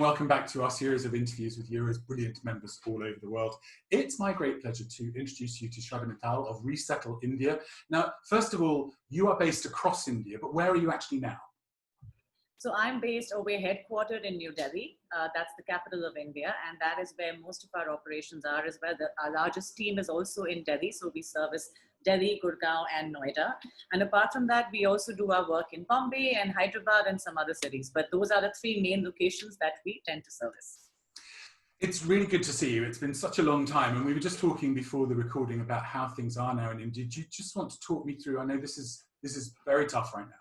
welcome back to our series of interviews with Euro's brilliant members all over the world. It's my great pleasure to introduce you to Shradha Mithal of Resettle India. Now, first of all, you are based across India, but where are you actually now? So I'm based, or we're headquartered in New Delhi. That's the capital of India, and that is where most of our operations are as well. Our largest team is also in Delhi, so we service Delhi, Gurgaon, and Noida. And apart from that, we also do our work in Bombay and Hyderabad and some other cities. But those are the three main locations that we tend to service. It's really good to see you. It's been such a long time, and we were just talking before the recording about how things are now in India. Do you just want to talk me through? I know this is very tough right now.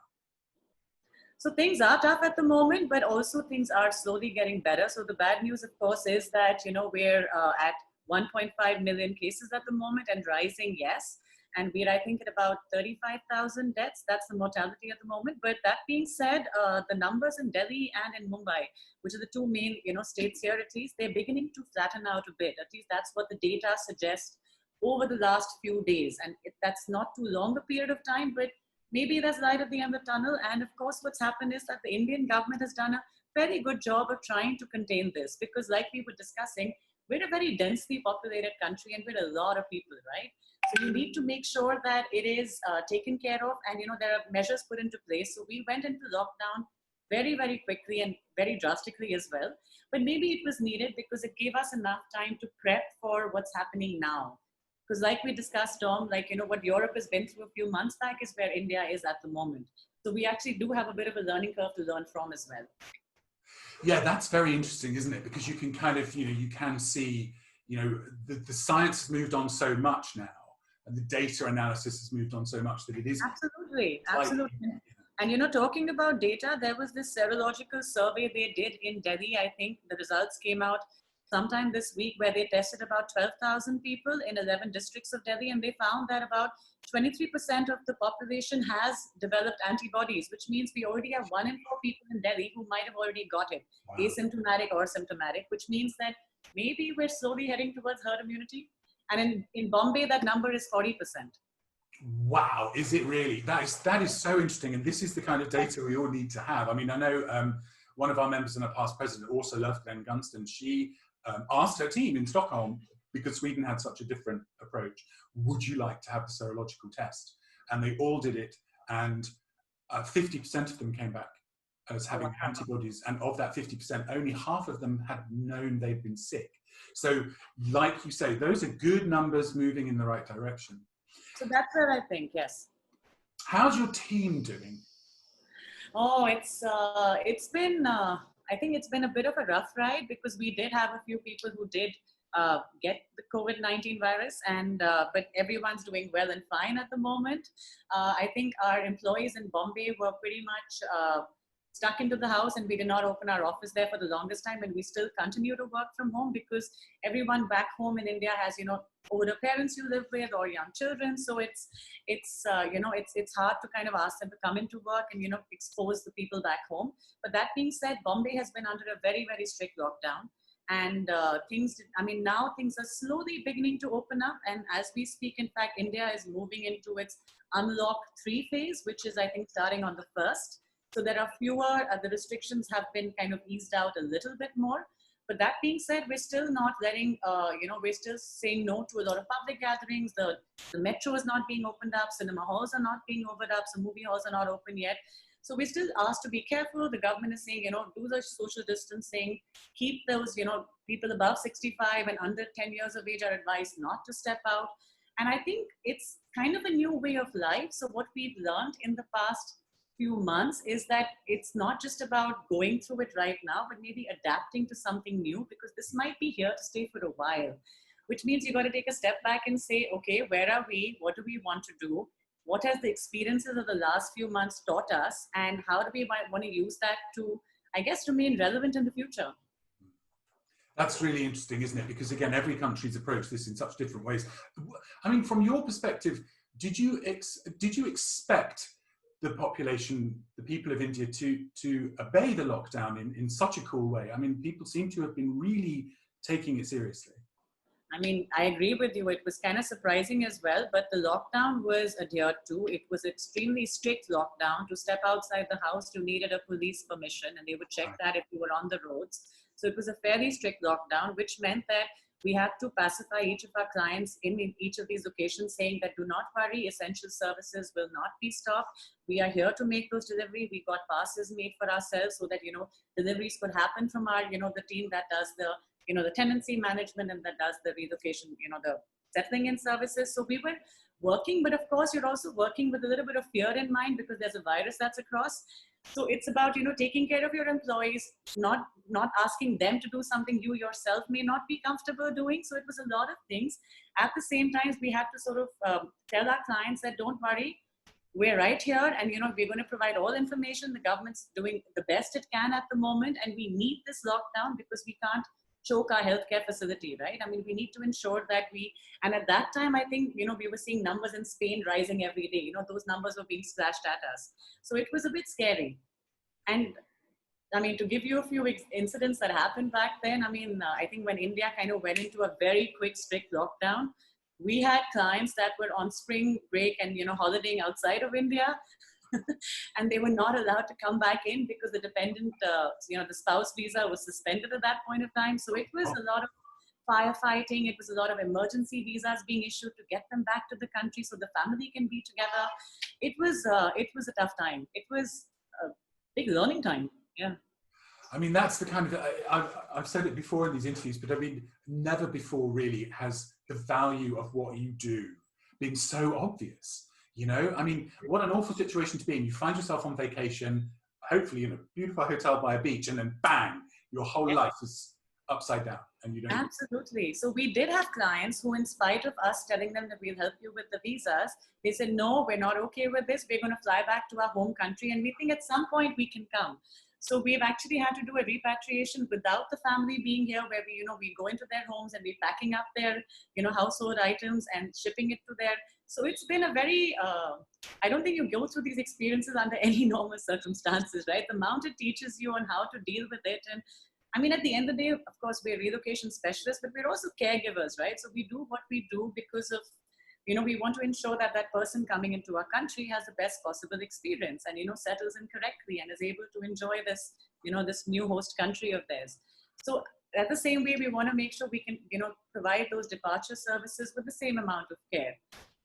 So things are tough at the moment, but also things are slowly getting better. So the bad news, of course, is that, we're at 1.5 million cases at the moment and rising, yes. And we're, I think, at about 35,000 deaths. That's the mortality at the moment. But that being said, the numbers in Delhi and in Mumbai, which are the two main, states here at least, they're beginning to flatten out a bit. At least that's what the data suggests over the last few days. And that's not too long a period of time, but maybe there's light at the end of the tunnel. And of course, what's happened is that the Indian government has done a very good job of trying to contain this, because like we were discussing, we're a very densely populated country and we're a lot of people, right? So you need to make sure that it is taken care of, and there are measures put into place. So we went into lockdown very, very quickly and very drastically as well. But maybe it was needed because it gave us enough time to prep for what's happening now. Because like we discussed, Tom, what Europe has been through a few months back is where India is at the moment. So we actually do have a bit of a learning curve to learn from as well. Yeah, that's very interesting, isn't it? Because you can kind of, you can see, the science has moved on so much now, and the data analysis has moved on so much that it is... Absolutely, absolutely. And talking about data, there was this serological survey they did in Delhi. I think the results came out sometime this week, where they tested about 12,000 people in 11 districts of Delhi, and they found that about 23% of the population has developed antibodies, which means we already have 1 in 4 people in Delhi who might have already got it, wow, asymptomatic or symptomatic, which means that maybe we're slowly heading towards herd immunity. And in Bombay, that number is 40%. Wow, is it really? That is so interesting, and this is the kind of data we all need to have. I mean, I know one of our members and our past president also loved Glenn Gunston. She asked her team in Stockholm, because Sweden had such a different approach, would you like to have the serological test? And they all did it, and 50% of them came back as having antibodies, and of that 50%, only half of them had known they'd been sick. So, like you say, those are good numbers moving in the right direction. So that's where I think, yes. How's your team doing? Oh, it's been, I think it's been a bit of a rough ride, because we did have a few people who did get the COVID-19 virus, and but everyone's doing well and fine at the moment. I think our employees in Bombay were pretty much stuck into the house, and we did not open our office there for the longest time, and we still continue to work from home because everyone back home in India has older parents you live with or young children. So it's hard to kind of ask them to come into work and expose the people back home. But that being said, Bombay has been under a very, very strict lockdown, and now things are slowly beginning to open up, and as we speak, in fact, India is moving into its unlock 3 phase, which is, I think, starting on the 1st. So there are fewer, the restrictions have been kind of eased out a little bit more. But that being said, we're still not letting, we're still saying no to a lot of public gatherings. The metro is not being opened up. Cinema halls are not being opened up. So movie halls are not open yet. So we're still asked to be careful. The government is saying, do the social distancing, keep those, people above 65 and under 10 years of age are advised not to step out. And I think it's kind of a new way of life. So what we've learned in the past few months is that it's not just about going through it right now, but maybe adapting to something new, because this might be here to stay for a while, which means you got to take a step back and say, okay, where are we? What do we want to do? What has the experiences of the last few months taught us? And how do we want to use that to, I guess, remain relevant in the future? That's really interesting, isn't it? Because again, every country's approached this in such different ways. I mean, from your perspective, did you expect the population, the people of India, to obey the lockdown in such a cool way? I mean, people seem to have been really taking it seriously. I mean, I agree with you. It was kind of surprising as well, but the lockdown was adhered to. It was extremely strict lockdown. To step outside the house, you needed a police permission, and they would check that if you were on the roads. So it was a fairly strict lockdown, which meant that we had to pacify each of our clients in each of these locations, saying that do not worry, essential services will not be stopped. We are here to make those delivery. We got passes made for ourselves so that, deliveries could happen from our, the team that does the, the tenancy management and that does the relocation, the settling in services. So we were working, but of course you're also working with a little bit of fear in mind because there's a virus that's across. So it's about, taking care of your employees, not asking them to do something you yourself may not be comfortable doing. So it was a lot of things. At the same time, we had to sort of tell our clients that don't worry, we're right here, and we're going to provide all information. The government's doing the best it can at the moment, and we need this lockdown because we can't choke our healthcare facility, right? I mean, we need to ensure that and at that time, I think, we were seeing numbers in Spain rising every day. Those numbers were being splashed at us. So it was a bit scary. And I mean, to give you a few incidents that happened back then, I mean, I think when India kind of went into a very quick, strict lockdown, we had clients that were on spring break and, holidaying outside of India. And they were not allowed to come back in because the dependent, the spouse visa was suspended at that point of time. So it was a lot of firefighting. It was a lot of emergency visas being issued to get them back to the country so the family can be together. It was a tough time. It was a big learning time. Yeah. I mean, that's the kind of, I've said it before in these interviews, but I mean, never before really has the value of what you do been so obvious. I mean, what an awful situation to be in. You find yourself on vacation, hopefully in a beautiful hotel by a beach, and then bang, your whole life is upside down. And you don't. Absolutely. So we did have clients who, in spite of us telling them that we'll help you with the visas, they said, no, we're not okay with this. We're going to fly back to our home country. And we think at some point we can come. So we've actually had to do a repatriation without the family being here, where we go into their homes and we're packing up their, household items and shipping it to their. So it's been a very, I don't think you go through these experiences under any normal circumstances, right? The amount it teaches you on how to deal with it. And I mean, at the end of the day, of course, we're relocation specialists, but we're also caregivers, right? So we do what we do because of, we want to ensure that that person coming into our country has the best possible experience and, settles in correctly and is able to enjoy this, this new host country of theirs. So at the same way, we want to make sure we can, provide those departure services with the same amount of care.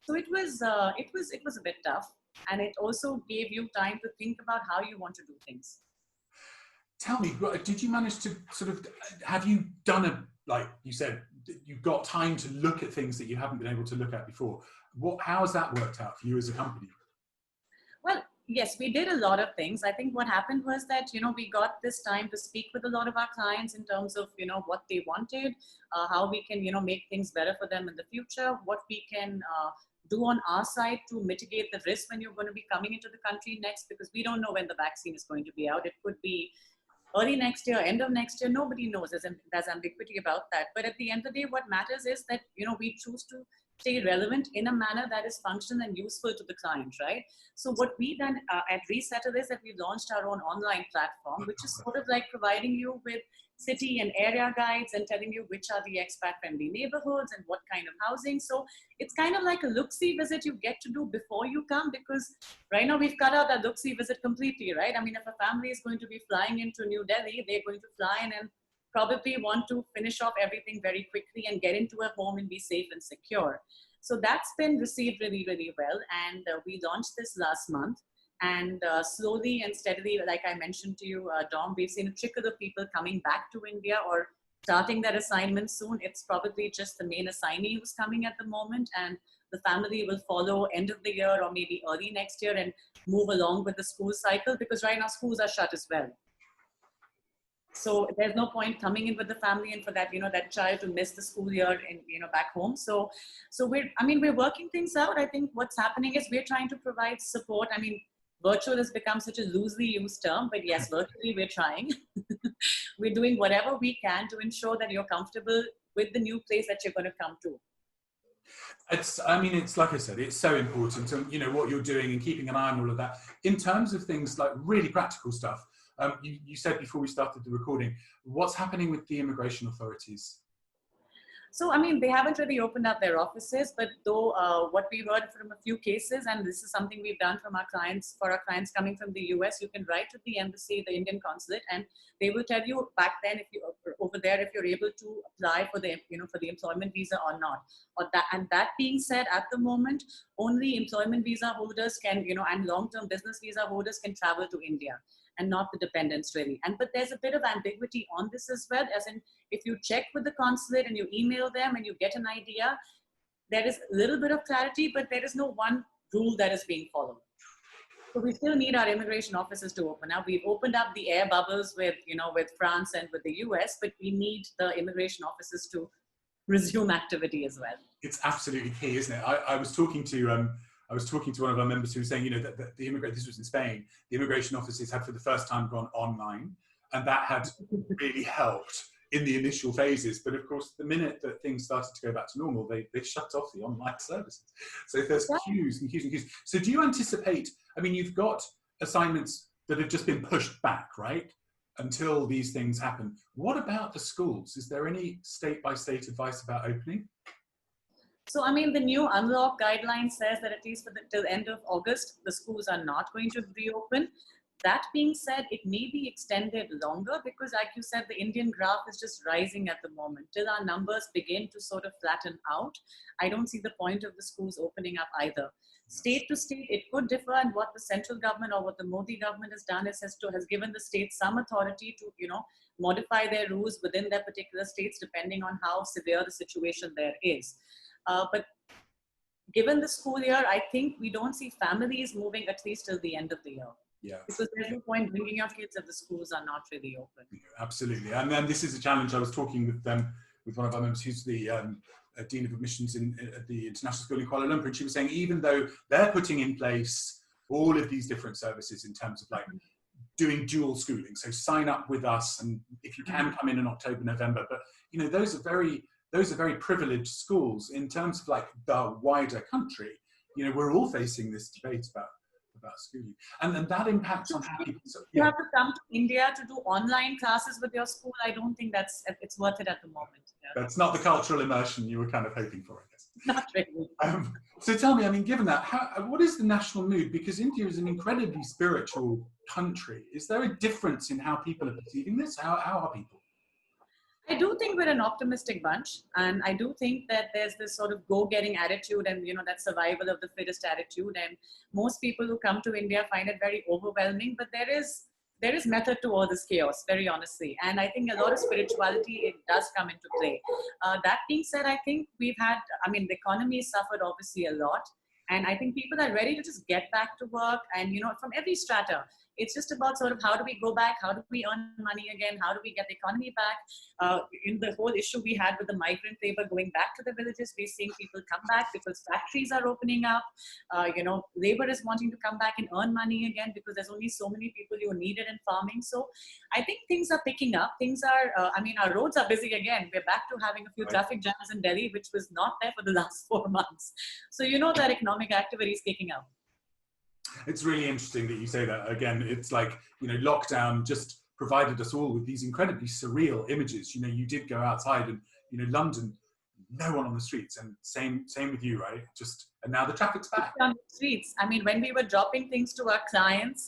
So it was a bit tough, and it also gave you time to think about how you want to do things. Tell me, did you manage to sort of, have you done like you said, you've got time to look at things that you haven't been able to look at before? How has that worked out for you as a company? Well, yes, we did a lot of things. I think what happened was that, we got this time to speak with a lot of our clients in terms of, what they wanted, how we can, make things better for them in the future, what we can do on our side to mitigate the risk when you're going to be coming into the country next, because we don't know when the vaccine is going to be out. It could be early next year, end of next year, nobody knows. There's ambiguity about that. But at the end of the day, what matters is that, we choose to stay relevant in a manner that is functional and useful to the client, right? So what we done at Resettle is that we launched our own online platform, which is sort of like providing you with city and area guides and telling you which are the expat-friendly neighborhoods and what kind of housing. So it's kind of like a look-see visit you get to do before you come, because right now we've cut out that look-see visit completely, right? I mean, if a family is going to be flying into New Delhi, they're going to fly in and probably want to finish off everything very quickly and get into a home and be safe and secure. So that's been received really, really well. And we launched this last month. And slowly and steadily, like I mentioned to you, Dom, we've seen a trickle of people coming back to India or starting their assignment soon. It's probably just the main assignee who's coming at the moment, and the family will follow end of the year or maybe early next year and move along with the school cycle, because right now schools are shut as well. So there's no point coming in with the family and for that, that child to miss the school year in, back home. So we're working things out. I think what's happening is we're trying to provide support. I mean, virtual has become such a loosely used term, but yes, virtually we're trying. We're doing whatever we can to ensure that you're comfortable with the new place that you're going to come to. It's like I said, it's so important, and what you're doing and keeping an eye on all of that. In terms of things like really practical stuff, you said before we started the recording, what's happening with the immigration authorities? So, I mean, they haven't really opened up their offices, but though what we heard from a few cases, and this is something we've done from our clients, for our clients coming from the US, you can write to the embassy, the Indian consulate, and they will tell you back then if you over there if you're able to apply for the for the employment visa or not. Or that, and that being said, at the moment, only employment visa holders can and long-term business visa holders can travel to India, and not the dependents really. And but there's a bit of ambiguity on this as well, as in if you check with the consulate and you email them and you get an idea, there is a little bit of clarity, but there is no one rule that is being followed. So we still need our immigration offices to open up. We've opened up the air bubbles with France and with the US, but we need the immigration offices to resume activity as well. It's absolutely key, isn't it? I was talking to one of our members who was saying, that the this was in Spain, the immigration offices had for the first time gone online, and that had really helped in the initial phases. But of course, the minute that things started to go back to normal, they shut off the online services. So there's queues and queues and queues. So do you anticipate, I mean, you've got assignments that have just been pushed back, right? Until these things happen. What about the schools? Is there any state-by-state advice about opening? So, I mean, the new unlock guideline says that at least till the end of August, the schools are not going to reopen. That being said, it may be extended longer because, like you said, the Indian graph is just rising at the moment. Till our numbers begin to sort of flatten out, I don't see the point of the schools opening up either. State to state, it could differ, and what the central government or what the Modi government has done is has given the states some authority to, modify their rules within their particular states depending on how severe the situation there is. But given the school year, I think we don't see families moving at least till the end of the year. Yeah. Because there's no point bringing your kids if the schools are not really open. Yeah, absolutely. And then this is a challenge. I was talking with one of our members who's the Dean of Admissions at the International School in Kuala Lumpur, and she was saying even though they're putting in place all of these different services in terms of like doing dual schooling, so sign up with us, and if you can come in October, November, but those are very privileged schools in terms of like the wider country. We're all facing this debate about schooling, and that impacts on how people. So, you have to come to India to do online classes with your school. I don't think it's worth it at the moment. Yeah. That's not the cultural immersion you were kind of hoping for, I guess. Not really. So tell me, I mean, given that, what is the national mood? Because India is an incredibly spiritual country. Is there a difference in how people are perceiving this? How are people? I do think we're an optimistic bunch, and I do think that there's this sort of go-getting attitude and that survival of the fittest attitude, and most people who come to India find it very overwhelming, but there is method to all this chaos, very honestly, and I think a lot of spirituality, it does come into play. That being said, I think the economy suffered obviously a lot, and I think people are ready to just get back to work, and from every strata. It's just about sort of how do we go back, how do we earn money again, how do we get the economy back. In the whole issue we had with the migrant labor going back to the villages, we're seeing people come back because factories are opening up. Labor is wanting to come back and earn money again because there's only so many people you needed in farming. So I think things are picking up. Things are, our roads are busy again. We're back to having a few traffic jams in Delhi, which was not there for the last 4 months. So that economic activity is kicking up. It's really interesting that you say that. Again, it's like, lockdown just provided us all with these incredibly surreal images. You did go outside and, London, no one on the streets, and same with you, right? And now the traffic's back. On the streets. I mean, when we were dropping things to our clients'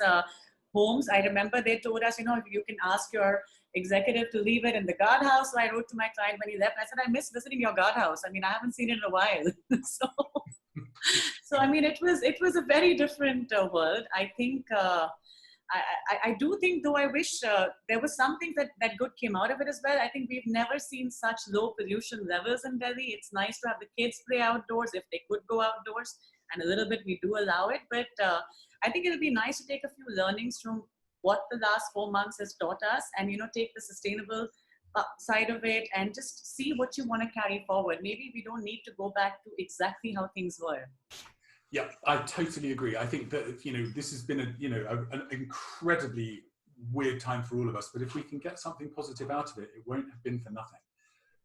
homes, I remember they told us, you can ask your executive to leave it in the guardhouse. So I wrote to my client when he left, I said, I miss visiting your guardhouse. I mean, I haven't seen it in a while. So I mean, it was a very different world. I think, I do think, though I wish there was something that good came out of it as well. I think we've never seen such low pollution levels in Delhi. It's nice to have the kids play outdoors if they could go outdoors, and a little bit we do allow it. But I think it'll be nice to take a few learnings from what the last 4 months has taught us, and take the sustainable side of it and just see what you want to carry forward. Maybe we don't need to go back to exactly how things were. Yeah, I totally agree. I think that, this has been an incredibly weird time for all of us, but if we can get something positive out of it, it won't have been for nothing.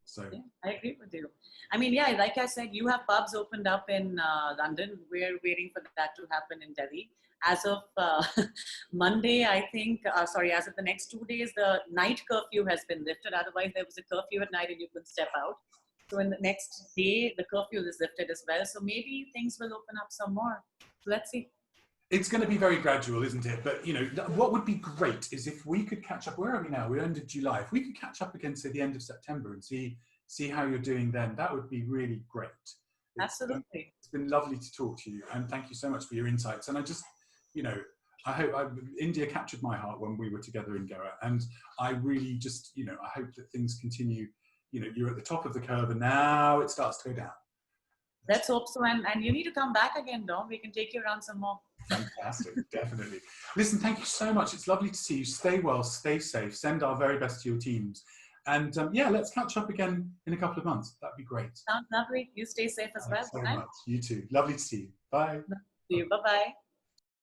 So yeah, I agree with you. I mean, yeah, like I said, you have pubs opened up in London. We're waiting for that to happen in Delhi. As of Monday, I think, as of the next 2 days, the night curfew has been lifted. Otherwise, there was a curfew at night and you couldn't step out. So in the next day, the curfew is lifted as well. So maybe things will open up some more. So let's see. It's going to be very gradual, isn't it? But, you know, what would be great is if we could catch up. Where are we now? We're end of July. If we could catch up again, say, the end of September and see how you're doing then, that would be really great. Absolutely. It's been lovely to talk to you. And thank you so much for your insights. And I just, you know, I hope India captured my heart when we were together in Goa. And I really just, you know, I hope that things continue. You know, you're at the top of the curve and now it starts to go down. Let's hope so. And you need to come back again, Dom. We can take you around some more. Fantastic, definitely. Listen, thank you so much. It's lovely to see you. Stay well, stay safe. Send our very best to your teams. And yeah, let's catch up again in a couple of months. That'd be great. Sounds lovely. You stay safe as well. Thanks so much. You too. Lovely to see you. Bye. See you. Bye-bye.